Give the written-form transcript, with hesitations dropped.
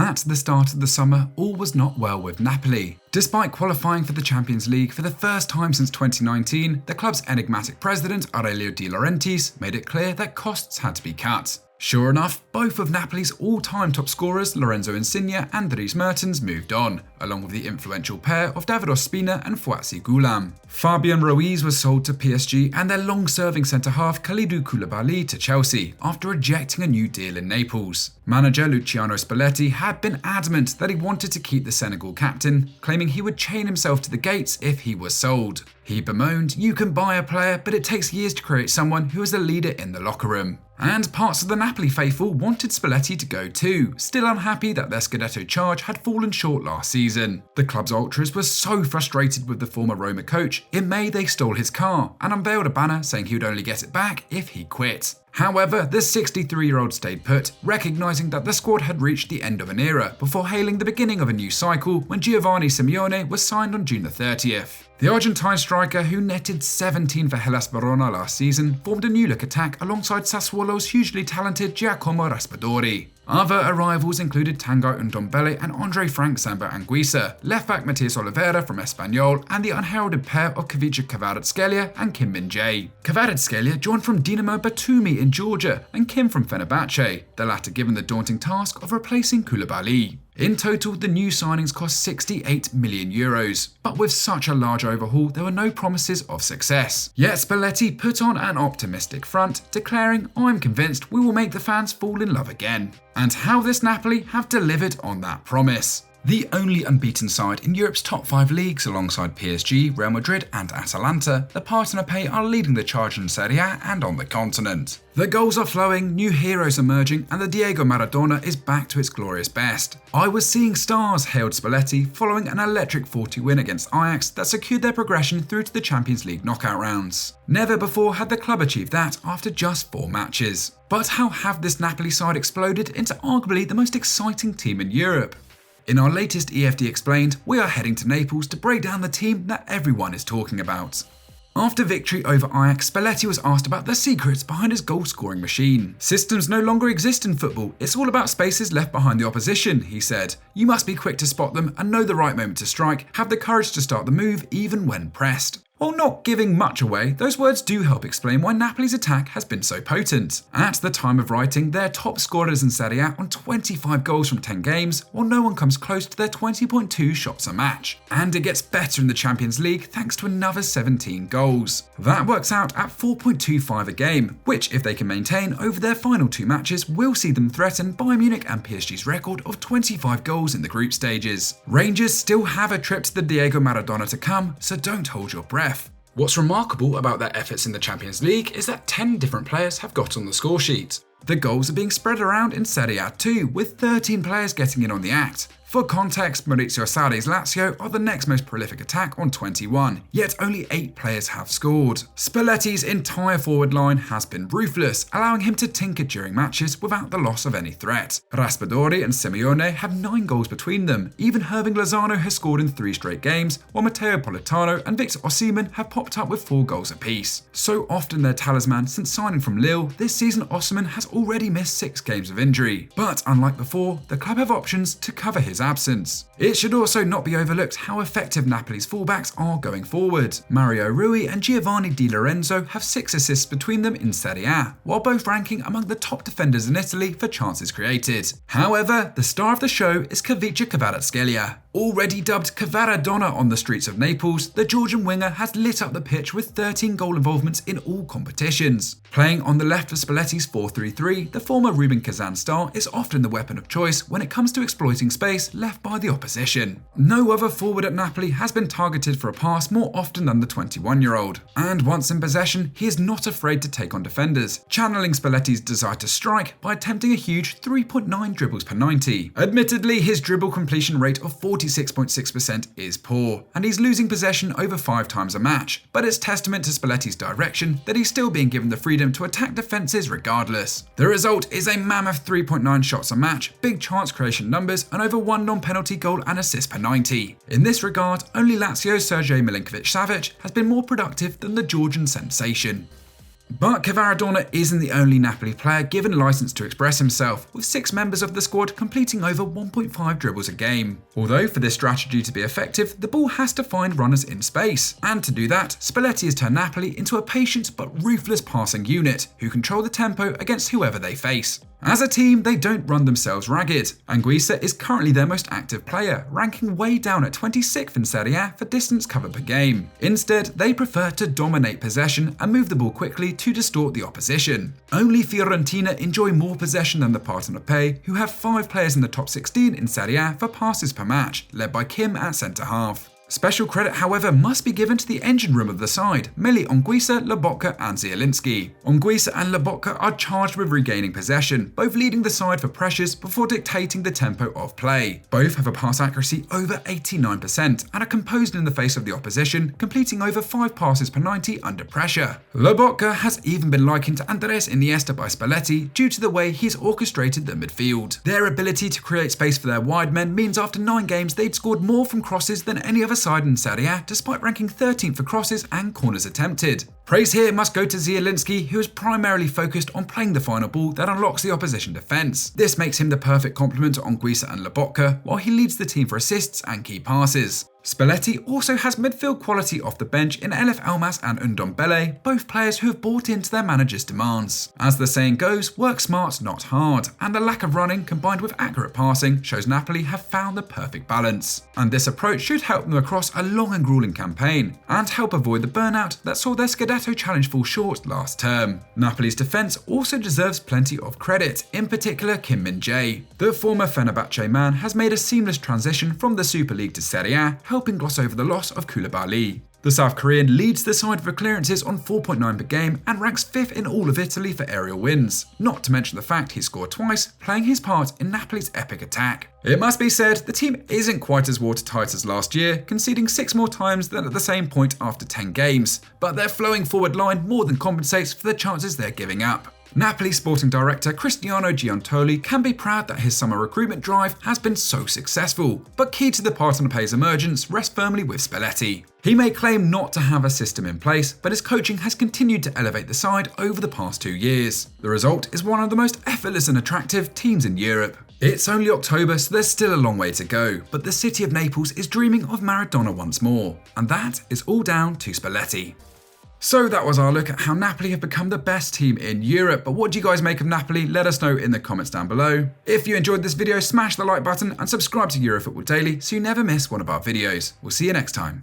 At the start of the summer, all was not well with Napoli. Despite qualifying for the Champions League for the first time since 2019, the club's enigmatic president Aurelio De Laurentiis made it clear that costs had to be cut. Sure enough, both of Napoli's all-time top scorers Lorenzo Insigne and Dries Mertens moved on, along with the influential pair of David Ospina and Fouassi Ghoulam. Fabian Ruiz was sold to PSG and their long-serving centre-half Kalidou Koulibaly to Chelsea after rejecting a new deal in Naples. Manager Luciano Spalletti had been adamant that he wanted to keep the Senegal captain, claiming he would chain himself to the gates if he was sold. He bemoaned, "You can buy a player, but it takes years to create someone who is a leader in the locker room." And parts of the Napoli faithful wanted Spalletti to go too, still unhappy that their Scudetto charge had fallen short last season. The club's ultras were so frustrated with the former Roma coach, in May they stole his car and unveiled a banner saying he would only get it back if he quit. However, the 63-year-old stayed put, recognising that the squad had reached the end of an era before hailing the beginning of a new cycle when Giovani Simeone was signed on June 30th. The Argentine striker, who netted 17 for Hellas Verona last season, formed a new-look attack alongside Sassuolo's hugely talented Giacomo Raspadori. Other arrivals included Tanguy Ndombele and Andre Frank Samba Anguissa, left-back Matias Oliveira from Espanyol, and the unheralded pair of Khvicha Kvaratskhelia and Kim Min-jae. Kvaratskhelia joined from Dinamo Batumi in Georgia and Kim from Fenerbahce, the latter given the daunting task of replacing Koulibaly. In total, the new signings cost €68 million, but with such a large overhaul, there were no promises of success. Yet Spalletti put on an optimistic front, declaring, "I'm convinced we will make the fans fall in love again." And how this Napoli have delivered on that promise. The only unbeaten side in Europe's top 5 leagues alongside PSG, Real Madrid and Atalanta, the Partenopei are leading the charge in Serie A and on the continent. The goals are flowing, new heroes emerging, and the Diego Maradona is back to its glorious best. "I was seeing stars," hailed Spalletti following an electric 4-2 win against Ajax that secured their progression through to the Champions League knockout rounds. Never before had the club achieved that after just 4 matches. But how have this Napoli side exploded into arguably the most exciting team in Europe? In our latest EFD Explained, we are heading to Naples to break down the team that everyone is talking about. After victory over Ajax, Spalletti was asked about the secrets behind his goal-scoring machine. "Systems no longer exist in football, it's all about spaces left behind the opposition," he said. "You must be quick to spot them and know the right moment to strike, have the courage to start the move even when pressed." While not giving much away, those words do help explain why Napoli's attack has been so potent. At the time of writing, they're top scorers in Serie A on 25 goals from 10 games, while no one comes close to their 20.2 shots a match. And it gets better in the Champions League thanks to another 17 goals. That works out at 4.25 a game, which if they can maintain over their final 2 matches will see them threaten Bayern Munich and PSG's record of 25 goals in the group stages. Rangers still have a trip to the Diego Maradona to come, so don't hold your breath. What's remarkable about their efforts in the Champions League is that 10 different players have got on the score sheet. The goals are being spread around in Serie A too, with 13 players getting in on the act. For context, Maurizio Sarri's Lazio are the next most prolific attack on 21, yet only 8 players have scored. Spalletti's entire forward line has been ruthless, allowing him to tinker during matches without the loss of any threat. Raspadori and Simeone have 9 goals between them, even Hirving Lozano has scored in 3 straight games, while Matteo Politano and Victor Osimhen have popped up with 4 goals apiece. So often their talisman since signing from Lille, this season Osimhen has already missed 6 games of injury. But unlike before, the club have options to cover his absence. It should also not be overlooked how effective Napoli's fullbacks are going forward. Mario Rui and Giovani Di Lorenzo have 6 assists between them in Serie A, while both ranking among the top defenders in Italy for chances created. However, the star of the show is Khvicha Kvaratskhelia. Already dubbed Kvaradona on the streets of Naples, the Georgian winger has lit up the pitch with 13 goal involvements in all competitions. Playing on the left of Spalletti's 4-3-3, the former Rubin Kazan star is often the weapon of choice when it comes to exploiting space left by the opposition. No other forward at Napoli has been targeted for a pass more often than the 21-year-old. And once in possession, he is not afraid to take on defenders, channeling Spalletti's desire to strike by attempting a huge 3.9 dribbles per 90. Admittedly, his dribble completion rate of 46.6% is poor, and he's losing possession over 5 times a match, but it's testament to Spalletti's direction that he's still being given the freedom to attack defences regardless. The result is a mammoth 3.9 shots a match, big chance creation numbers, and over 1 non-penalty goal and assist per 90. In this regard, only Lazio's Sergej Milinkovic-Savic has been more productive than the Georgian sensation. But Kvaratskhelia isn't the only Napoli player given license to express himself, with 6 members of the squad completing over 1.5 dribbles a game. Although for this strategy to be effective, the ball has to find runners in space, and to do that, Spalletti has turned Napoli into a patient but ruthless passing unit who control the tempo against whoever they face. As a team, they don't run themselves ragged, and Khvicha is currently their most active player, ranking way down at 26th in Serie A for distance covered per game. Instead, they prefer to dominate possession and move the ball quickly to distort the opposition. Only Fiorentina enjoy more possession than the Partenopei, who have 5 players in the top 16 in Serie A for passes per match, led by Kim at centre half. Special credit, however, must be given to the engine room of the side, mainly Khvicha, Lobotka and Zielinski. Khvicha and Lobotka are charged with regaining possession, both leading the side for pressures before dictating the tempo of play. Both have a pass accuracy over 89% and are composed in the face of the opposition, completing over 5 passes per 90 under pressure. Lobotka has even been likened to Andres Iniesta by Spalletti due to the way he's orchestrated the midfield. Their ability to create space for their wide men means after 9 games they'd scored more from crosses than any other side in Serie A, despite ranking 13th for crosses and corners attempted. Praise here must go to Zielinski, who is primarily focused on playing the final ball that unlocks the opposition defence. This makes him the perfect complement to Khvicha and Lobotka, while he leads the team for assists and key passes. Spalletti also has midfield quality off the bench in Elif Elmas and Ndombele, both players who have bought into their manager's demands. As the saying goes, work smart, not hard, and the lack of running combined with accurate passing shows Napoli have found the perfect balance. And this approach should help them across a long and grueling campaign, and help avoid the burnout that saw their Scudetto challenge fall short last term. Napoli's defence also deserves plenty of credit, in particular Kim Min-jae. The former Fenerbahce man has made a seamless transition from the Super League to Serie A, helping gloss over the loss of Koulibaly. The South Korean leads the side for clearances on 4.9 per game and ranks 5th in all of Italy for aerial wins, not to mention the fact he scored twice, playing his part in Napoli's epic attack. It must be said, the team isn't quite as watertight as last year, conceding 6 more times than at the same point after 10 games, but their flowing forward line more than compensates for the chances they're giving up. Napoli sporting director Cristiano Giacomo can be proud that his summer recruitment drive has been so successful, but key to the Partenopei's emergence rests firmly with Spalletti. He may claim not to have a system in place, but his coaching has continued to elevate the side over the past 2 years. The result is one of the most effortless and attractive teams in Europe. It's only October, so there's still a long way to go, but the city of Naples is dreaming of Maradona once more, and that is all down to Spalletti. So that was our look at how Napoli have become the best team in Europe, but what do you guys make of Napoli? Let us know in the comments down below. If you enjoyed this video, smash the like button and subscribe to EuroFootball Daily so you never miss one of our videos. We'll see you next time.